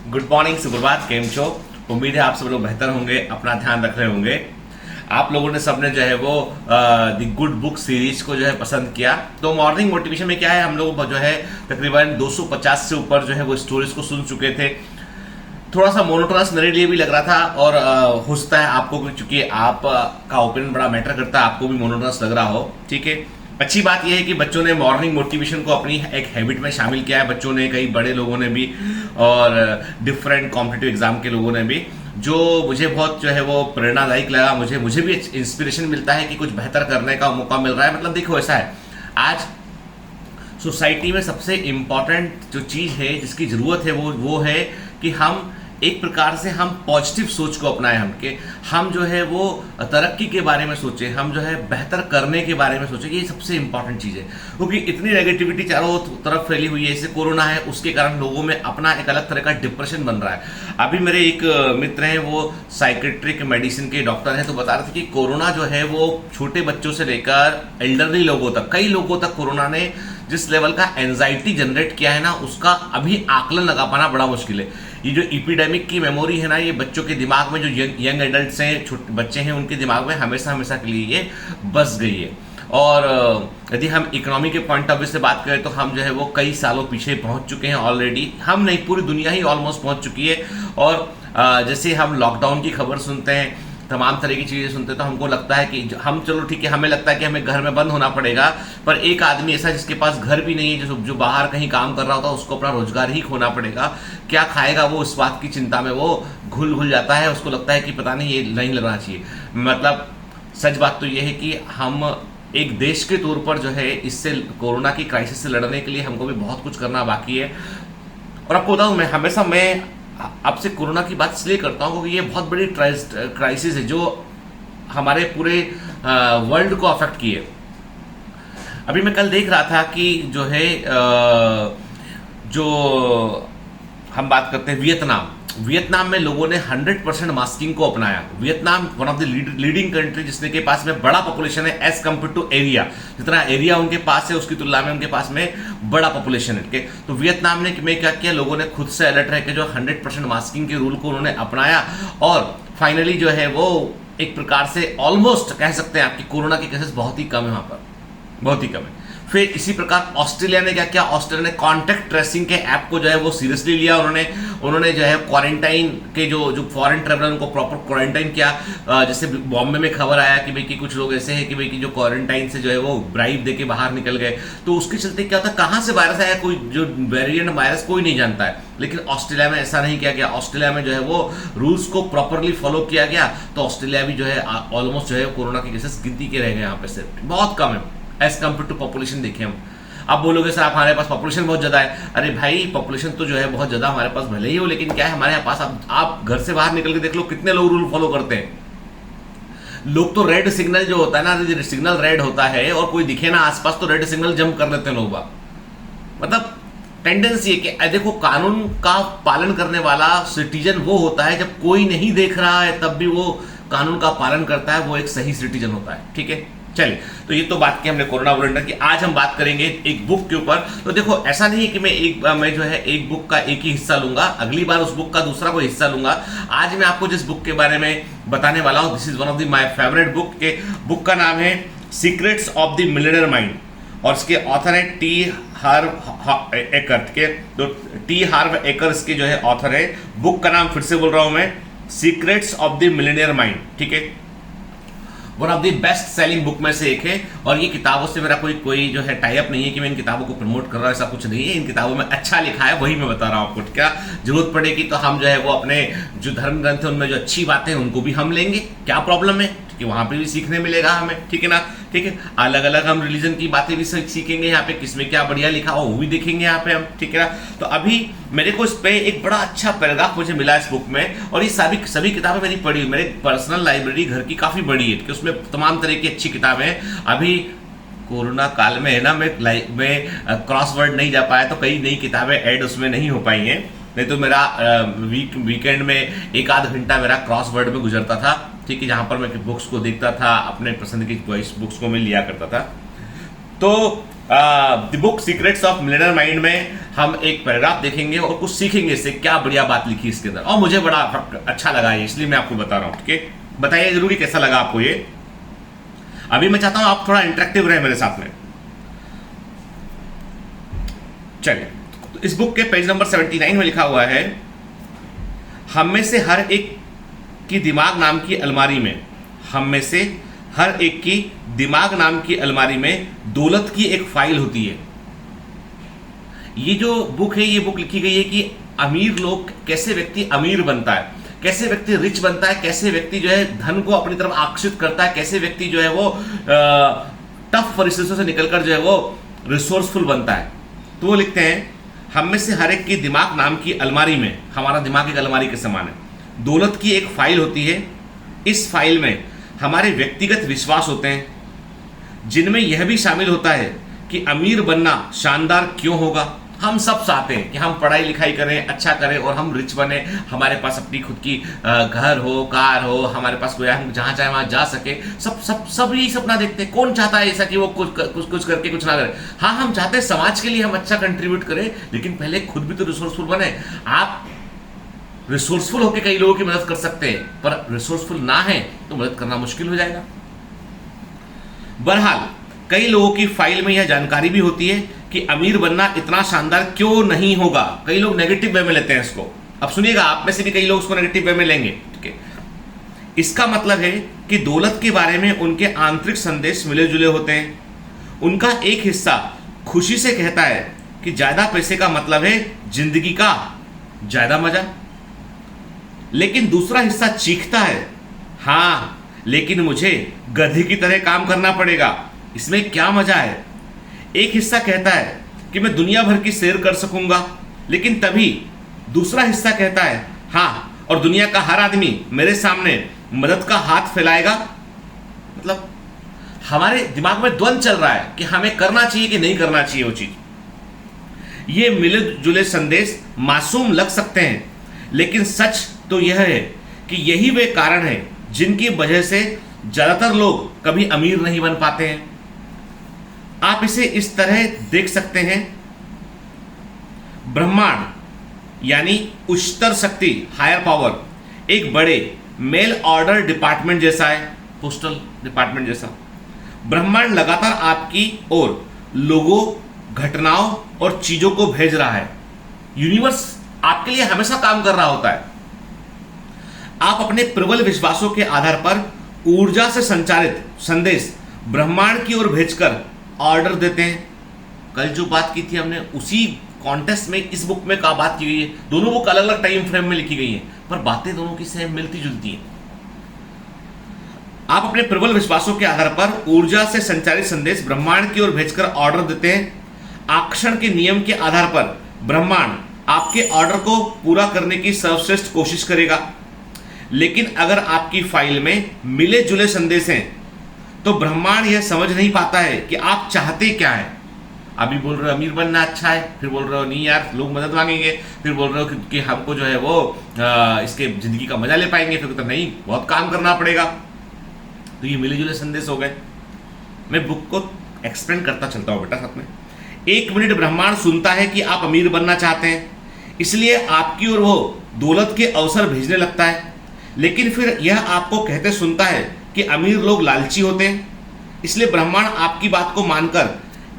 Good morning, सुप्रभात, केम छो। उम्मीद है आप सब लोग बेहतर होंगे, अपना ध्यान रख रहे होंगे। आप लोगों ने सबने जो है वो द गुड बुक सीरीज को जो है पसंद किया। तो मॉर्निंग मोटिवेशन में क्या है, हम लोग जो है तकरीबन 250 से ऊपर जो है वो स्टोरीज को सुन चुके थे। थोड़ा सा मोनोटोनस मेरे लिए भी लग रहा था और हो सकता है आपको भी, चूंकि आप का ओपिनियन बड़ा मैटर करता है, आपको भी मोनोटोनस लग रहा हो। ठीक है, अच्छी बात यह है कि बच्चों ने मॉर्निंग मोटिवेशन को अपनी एक हैबिट में शामिल किया है। बच्चों ने, कई बड़े लोगों ने भी और डिफरेंट कॉम्पिटिटिव एग्जाम के लोगों ने भी, जो मुझे बहुत जो है वो प्रेरणादायक लगा। मुझे भी इंस्पिरेशन मिलता है कि कुछ बेहतर करने का मौका मिल रहा है। मतलब देखो, ऐसा है, आज सोसाइटी में सबसे इंपॉर्टेंट जो चीज है, जिसकी जरूरत है, वो है कि हम एक प्रकार से हम पॉजिटिव सोच को अपनाएं। हम जो है वो तरक्की के बारे में सोचें, हम जो है बेहतर करने के बारे में सोचें। ये सबसे इंपॉर्टेंट चीज है, क्योंकि इतनी नेगेटिविटी चारों तरफ फैली हुई है। जैसे कोरोना है, उसके कारण लोगों में अपना एक अलग तरह का डिप्रेशन बन रहा है। अभी मेरे एक मित्र हैं, वो साइकेट्रिक मेडिसिन के डॉक्टर हैं, तो बता रहे थे कि कोरोना जो है वो छोटे बच्चों से लेकर एल्डरली लोगों तक, कई लोगों तक कोरोना ने जिस लेवल का एंजाइटी जनरेट किया है ना, उसका अभी आकलन लगा पाना बड़ा मुश्किल है। ये जो इपिडेमिक की मेमोरी है ना, ये बच्चों के दिमाग में, जो यंग एडल्ट्स हैं, छोटे बच्चे हैं, उनके दिमाग में हमेशा हमेशा के लिए ये बस गई है। और यदि हम इकोनॉमी के पॉइंट ऑफ व्यू से बात करें तो हम जो है वो कई सालों पीछे पहुंच चुके हैं ऑलरेडी। हम नहीं, पूरी दुनिया ही ऑलमोस्ट पहुंच चुकी है। और जैसे हम लॉकडाउन की खबर सुनते हैं, तमाम तरह की चीजें सुनते हैं, तो हमको लगता है कि हम, चलो ठीक है, हमें लगता है कि हमें घर में बंद होना पड़ेगा। पर एक आदमी ऐसा जिसके पास घर भी नहीं है, जो बाहर कहीं काम कर रहा होता है, उसको अपना रोजगार ही खोना पड़ेगा। क्या खाएगा वो, इस बात की चिंता में वो घुल जाता है। उसको लगता है कि पता नहीं, ये नहीं लगना चाहिए। मतलब सच बात तो ये है कि हम एक देश के तौर पर जो है इससे, कोरोना की क्राइसिस से लड़ने के लिए हमको भी बहुत कुछ करना बाकी है। और आपको बताऊं, मैं आपसे कोरोना की बात इसलिए करता हूं क्योंकि ये बहुत बड़ी क्राइसिस है जो हमारे पूरे वर्ल्ड को अफेक्ट की है। अभी मैं कल देख रहा था कि जो है जो हम बात करते हैं वियतनाम में लोगों ने 100% मास्किंग को अपनाया। Vietnam one of the leading country, जिसने के पास में बड़ा पॉपुलेशन है एज कम्पेयर टू एरिया। जितना एरिया उनके पास है, उसकी तुलना में उनके पास में बड़ा पॉपुलेशन है। तो वियतनाम ने क्या किया, लोगों ने खुद से अलर्ट रह के जो 100% मास्किंग के रूल को उन्होंने अपनाया। और फाइनली जो है वो एक प्रकार से ऑलमोस्ट कह सकते हैं आपकी कोरोना के केसेस बहुत ही कम है वहां पर, बहुत ही कम है। फिर इसी प्रकार ऑस्ट्रेलिया ने क्या किया, ऑस्ट्रेलिया ने कॉन्टैक्ट ट्रेसिंग के ऐप को जो है वो सीरियसली लिया। उन्होंने जो है क्वारंटाइन के जो फॉरेन ट्रेवलर, उनको प्रॉपर क्वारंटाइन किया। जैसे बॉम्बे में खबर आया कि भाई कि कुछ लोग ऐसे हैं कि भाई कि जो क्वारंटाइन से जो है वो ब्राइब देके बाहर निकल गए। तो उसके चलते क्या होता है, कहां से वायरस आया, कोई जो वेरिएंट वायरस कोई नहीं जानता है। लेकिन ऑस्ट्रेलिया में ऐसा नहीं किया गया। ऑस्ट्रेलिया में जो है वो रूल्स को प्रॉपरली फॉलो किया गया। तो ऑस्ट्रेलिया भी जो है ऑलमोस्ट जो है कोरोना के केसेस गिनती के रह गए, यहाँ पे से बहुत कम है एज कम्पेयर टू पॉपुलेशन। देखें हम, आप बोलोगे सर हमारे पास पॉपुलेशन बहुत ज्यादा है। अरे भाई, पॉपुलेशन तो जो है बहुत ज्यादा हमारे पास भले ही हो, लेकिन क्या है हमारे पास, आप घर से बाहर निकल के देख लो कितने लोग रूल फॉलो करते हैं। लोग तो रेड सिग्नल जो होता है ना, सिग्नल रेड होता है और कोई दिखे ना आसपास, तो रेड सिग्नल जंप कर लेते हैं लोग। मतलब टेंडेंसी है कि देखो, कानून का पालन करने वाला सिटीजन वो होता है जब कोई नहीं देख रहा है, तब भी वो कानून का पालन करता है, वो एक सही सिटीजन होता है। ठीक है, चलिए, तो ये तो बात की हमने कोरोना वॉरियर की। आज हम बात करेंगे एक बुक के ऊपर। तो देखो, ऐसा नहीं है कि मैं जो है एक बुक का एक ही हिस्सा लूंगा, अगली बार उस बुक का दूसरा कोई हिस्सा लूंगा। आज मैं आपको जिस बुक के बारे में बताने वाला हूं, this is one of the my favourite book का नाम है secrets of the millionaire mind, और इसके ऑथर है टी हार्व एकर के। तो टी हार्व एकर इसके जो है ऑथर है। बुक का नाम फिर से बोल रहा हूं मैं, secrets of the millionaire mind. ठीक है, one of the best selling book में से एक है। और ये किताबों से मेरा कोई जो है टाई अप नहीं है कि मैं इन किताबों को प्रमोट कर रहा हूं, ऐसा कुछ नहीं है। इन किताबों में अच्छा लिखा है, वही मैं बता रहा हूं आपको। क्या जरूरत पड़ेगी तो हम जो है वो अपने जो धर्म ग्रंथ है उनमें जो अच्छी बातें हैं उनको भी हम लेंगे, क्या प्रॉब्लम है, कि वहां पे भी सीखने मिलेगा हमें। ठीक है ना, ठीक है। अलग अलग हम रिलीजन की बातें भी सीखेंगे यहाँ पे, किसमें क्या बढ़िया लिखा हो वो भी देखेंगे यहाँ पे हम। ठीक है ना, तो अभी मेरे को इस पे एक बड़ा अच्छा पैराग्राफ मुझे मिला इस बुक में, और ये सभी किताबें मेरी पढ़ी हुई, मेरे पर्सनल लाइब्रेरी घर की काफी बड़ी है, कि उसमें तमाम तरह की अच्छी किताबें हैं। अभी कोरोना काल में है ना, मैं क्रॉसवर्ड नहीं जा पाया, तो कई नई किताबें ऐड उसमें नहीं हो पाई हैं। नहीं तो मेरा वीकेंड में एक आध घंटा मेरा क्रॉसवर्ड में गुजरता था। ठीक है, जहां पर मैं बुक्स को देखता था, अपने पसंद की बुक्स को मैं लिया करता था। तो the book secrets of millionaire mind में हम एक पैराग्राफ देखेंगे और कुछ सीखेंगे इससे, क्या बढ़िया बात लिखी इसके अंदर, और मुझे बड़ा अच्छा लगा है, इसलिए मैं आपको बता रहा हूं। ठीक है, बताइए जरूर कि कैसा लगा आपको ये। अभी मैं चाहता हूं आप थोड़ा इंटरेक्टिव रहे मेरे साथ में। चलिए, तो इस बुक के पेज नंबर 79 में लिखा हुआ है, हम में से हर एक की दिमाग नाम की अलमारी में, हम में से हर एक की दिमाग नाम की अलमारी में दौलत की एक फाइल होती है। ये जो बुक है, ये बुक लिखी गई है कि अमीर लोग, कैसे व्यक्ति अमीर बनता है, कैसे व्यक्ति रिच बनता है, कैसे व्यक्ति जो है धन को अपनी तरफ आकर्षित करता है, कैसे व्यक्ति जो है वो टफ परिस्थितियों से निकलकर जो है वो रिसोर्सफुल बनता है। तो वो लिखते हैं, हम में से हर एक की दिमाग नाम की अलमारी में, हमारा दिमाग एक अलमारी के समान है, दौलत की एक फाइल होती है। इस फाइल में हमारे व्यक्तिगत विश्वास होते हैं, जिनमें यह भी शामिल होता है कि अमीर बनना शानदार क्यों होगा। हम सब चाहते हैं कि हम पढ़ाई लिखाई करें, अच्छा करें और हम रिच बने, हमारे पास अपनी खुद की घर हो, कार हो, हमारे पास कोई, हम जहां चाहे वहां जा सके। सब यही सपना देखते हैं। कौन चाहता है ऐसा कि वो कुछ करके कुछ ना करे। हाँ, हम चाहते हैं समाज के लिए हम अच्छा कंट्रीब्यूट करें, लेकिन पहले खुद भी तो रिसोर्सफुल बने। आप रिसोर्सफुल होकर कई लोगों की मदद कर सकते हैं, पर रिसोर्सफुल ना है तो मदद करना मुश्किल हो जाएगा। बहरहाल, कई लोगों की फाइल में यह जानकारी भी होती है कि अमीर बनना इतना शानदार क्यों नहीं होगा। कई लोग नेगेटिव वे में लेते हैं इसको। अब सुनिएगा, आप में से भी कई लोग उसको नेगेटिव वे में लेंगे। ठीक है, इसका मतलब है कि दौलत के बारे में उनके आंतरिक संदेश मिले जुले होते हैं। उनका एक हिस्सा खुशी से कहता है कि ज्यादा पैसे का मतलब है जिंदगी का ज्यादा मजा, लेकिन दूसरा हिस्सा चीखता है, हाँ लेकिन मुझे गधे की तरह काम करना पड़ेगा, इसमें क्या मजा है। एक हिस्सा कहता है कि मैं दुनिया भर की सैर कर सकूंगा, लेकिन तभी दूसरा हिस्सा कहता है, हाँ और दुनिया का हर आदमी मेरे सामने मदद का हाथ फैलाएगा। मतलब हमारे दिमाग में द्वंद चल रहा है कि हमें करना चाहिए कि नहीं करना चाहिए वो चीज। ये मिले जुले संदेश मासूम लग सकते हैं, लेकिन सच तो यह है कि यही वे कारण है जिनकी वजह से ज्यादातर लोग कभी अमीर नहीं बन पाते हैं। आप इसे इस तरह देख सकते हैं, ब्रह्मांड यानी उच्चतर शक्ति, हायर पावर, एक बड़े मेल ऑर्डर डिपार्टमेंट जैसा है, पोस्टल डिपार्टमेंट जैसा। ब्रह्मांड लगातार आपकी ओर लोगों, घटनाओं और चीजों को भेज रहा है। यूनिवर्स आपके लिए हमेशा काम कर रहा होता है। आप अपने प्रबल विश्वासों के आधार पर ऊर्जा से संचालित संदेश ब्रह्मांड की ओर भेजकर ऑर्डर देते हैं। कल जो बात की थी हमने, उसी कॉन्टेस्ट में इस बुक में क्या बात की गई है। दोनों बुक अलग अलग टाइम फ्रेम में लिखी गई हैं, पर बातें दोनों की सेम मिलती जुलती हैं। आप अपने प्रबल विश्वासों के आधार पर ऊर्जा से संचालित संदेश ब्रह्मांड की ओर भेजकर ऑर्डर देते हैं। आकर्षण के नियम के आधार पर ब्रह्मांड आपके ऑर्डर को पूरा करने की सर्वश्रेष्ठ कोशिश करेगा। लेकिन अगर आपकी फाइल में मिले जुले संदेश हैं, तो ब्रह्मांड यह समझ नहीं पाता है कि आप चाहते क्या है। अभी बोल रहे हो अमीर बनना अच्छा है, फिर बोल रहे हो नहीं यार लोग मदद मांगेंगे, फिर बोल रहे हो कि हमको जो है वो इसके जिंदगी का मजा ले पाएंगे, फिर तो नहीं बहुत काम करना पड़ेगा। तो ये मिले जुले संदेश हो गए। मैं बुक को एक्सप्लेन करता चलता हूं बेटा साथ में। 1 मिनट ब्रह्मांड सुनता है कि आप अमीर बनना चाहते हैं, इसलिए आपकी ओर वो दौलत के अवसर भेजने लगता है। लेकिन फिर यह आपको कहते सुनता है कि अमीर लोग लालची होते हैं, इसलिए ब्रह्मांड आपकी बात को मानकर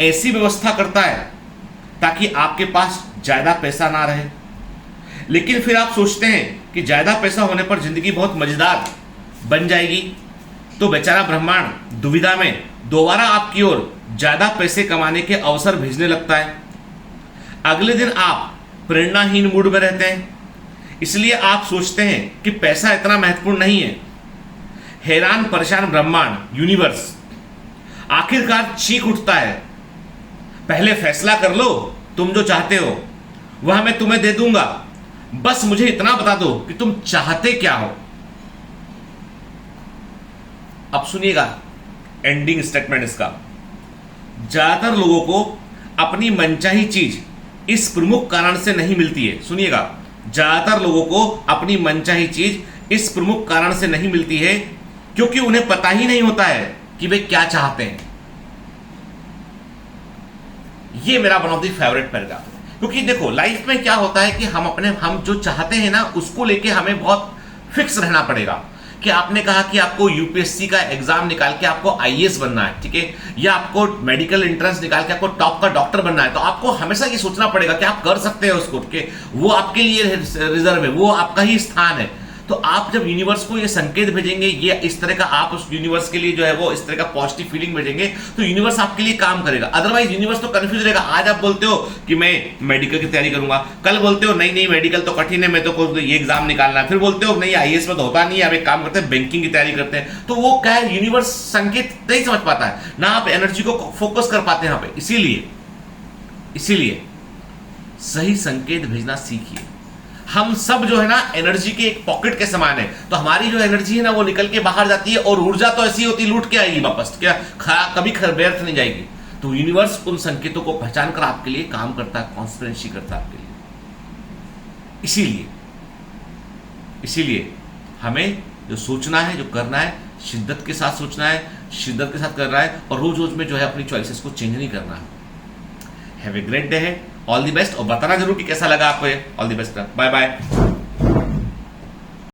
ऐसी व्यवस्था करता है ताकि आपके पास ज्यादा पैसा ना रहे। लेकिन फिर आप सोचते हैं कि ज्यादा पैसा होने पर जिंदगी बहुत मजेदार बन जाएगी, तो बेचारा ब्रह्मांड दुविधा में दोबारा आपकी ओर ज्यादा पैसे कमाने के अवसर भेजने लगता है। अगले दिन आप प्रेरणाहीन मूड में रहते हैं, इसलिए आप सोचते हैं कि पैसा इतना महत्वपूर्ण नहीं है। हैरान परेशान ब्रह्मांड, यूनिवर्स आखिरकार चीख उठता है, पहले फैसला कर लो, तुम जो चाहते हो वह मैं तुम्हें दे दूंगा, बस मुझे इतना बता दो कि तुम चाहते क्या हो। अब सुनिएगा एंडिंग स्टेटमेंट इसका। ज्यादातर लोगों को अपनी मनचाही चीज इस प्रमुख कारण से नहीं मिलती है। सुनिएगा, ज्यादातर लोगों को अपनी मनचाही चीज इस प्रमुख कारण से नहीं मिलती है क्योंकि उन्हें पता ही नहीं होता है कि वे क्या चाहते हैं। ये मेरा one of the favourite paragraph है। क्योंकि देखो लाइफ में क्या होता है कि हम जो चाहते हैं ना उसको लेके हमें बहुत फिक्स रहना पड़ेगा। कि आपने कहा कि आपको यूपीएससी का एग्जाम निकाल के आपको आईएएस बनना है, ठीक है, या आपको मेडिकल एंट्रेंस निकाल के आपको टॉप का डॉक्टर बनना है, तो आपको हमेशा ये सोचना पड़ेगा कि आप कर सकते हैं उसको, ठीक है, वो आपके लिए रिजर्व है, वो आपका ही स्थान है। तो आप जब यूनिवर्स को ये संकेत भेजेंगे, ये इस तरह का आप उस यूनिवर्स के लिए जो है वो इस तरह का पॉजिटिव फीलिंग भेजेंगे, तो यूनिवर्स आपके लिए काम करेगा। अदरवाइज यूनिवर्स तो कंफ्यूज रहेगा। आज आप बोलते हो कि मैं मेडिकल की तैयारी करूंगा, कल बोलते हो नहीं नहीं मेडिकल तो कठिन है, मैं तो ये एग्जाम निकालना है, फिर बोलते हो नहीं आईएएस में तो होता नहीं है, अब एक काम करते हैं बैंकिंग की तैयारी करते हैं। तो वो क्या है, यूनिवर्स संकेत नहीं समझ पाता है ना, आप एनर्जी को फोकस कर पाते हैं यहाँ पे। इसीलिए सही संकेत भेजना सीखिए। हम सब जो है ना एनर्जी के एक पॉकेट के समान है, तो हमारी जो एनर्जी है ना वो निकल के बाहर जाती है, और ऊर्जा तो ऐसी होती है लूट के आएगी वापस, क्या कभी व्यर्थ नहीं जाएगी। तो यूनिवर्स उन संकेतों को पहचान कर आपके लिए काम करता है, कॉन्स्पिरेंसी करता है आपके लिए। इसीलिए हमें जो सोचना है, जो करना है, शिद्दत के साथ सोचना है, शिद्दत के साथ करना है, और रोज रोज में जो है अपनी चॉइसेस को चेंज नहीं करना है। हैव ए ग्रेट डे है, ऑल द बेस्ट, और बताना जरूर कि कैसा लगा आपको। All the best, bye bye.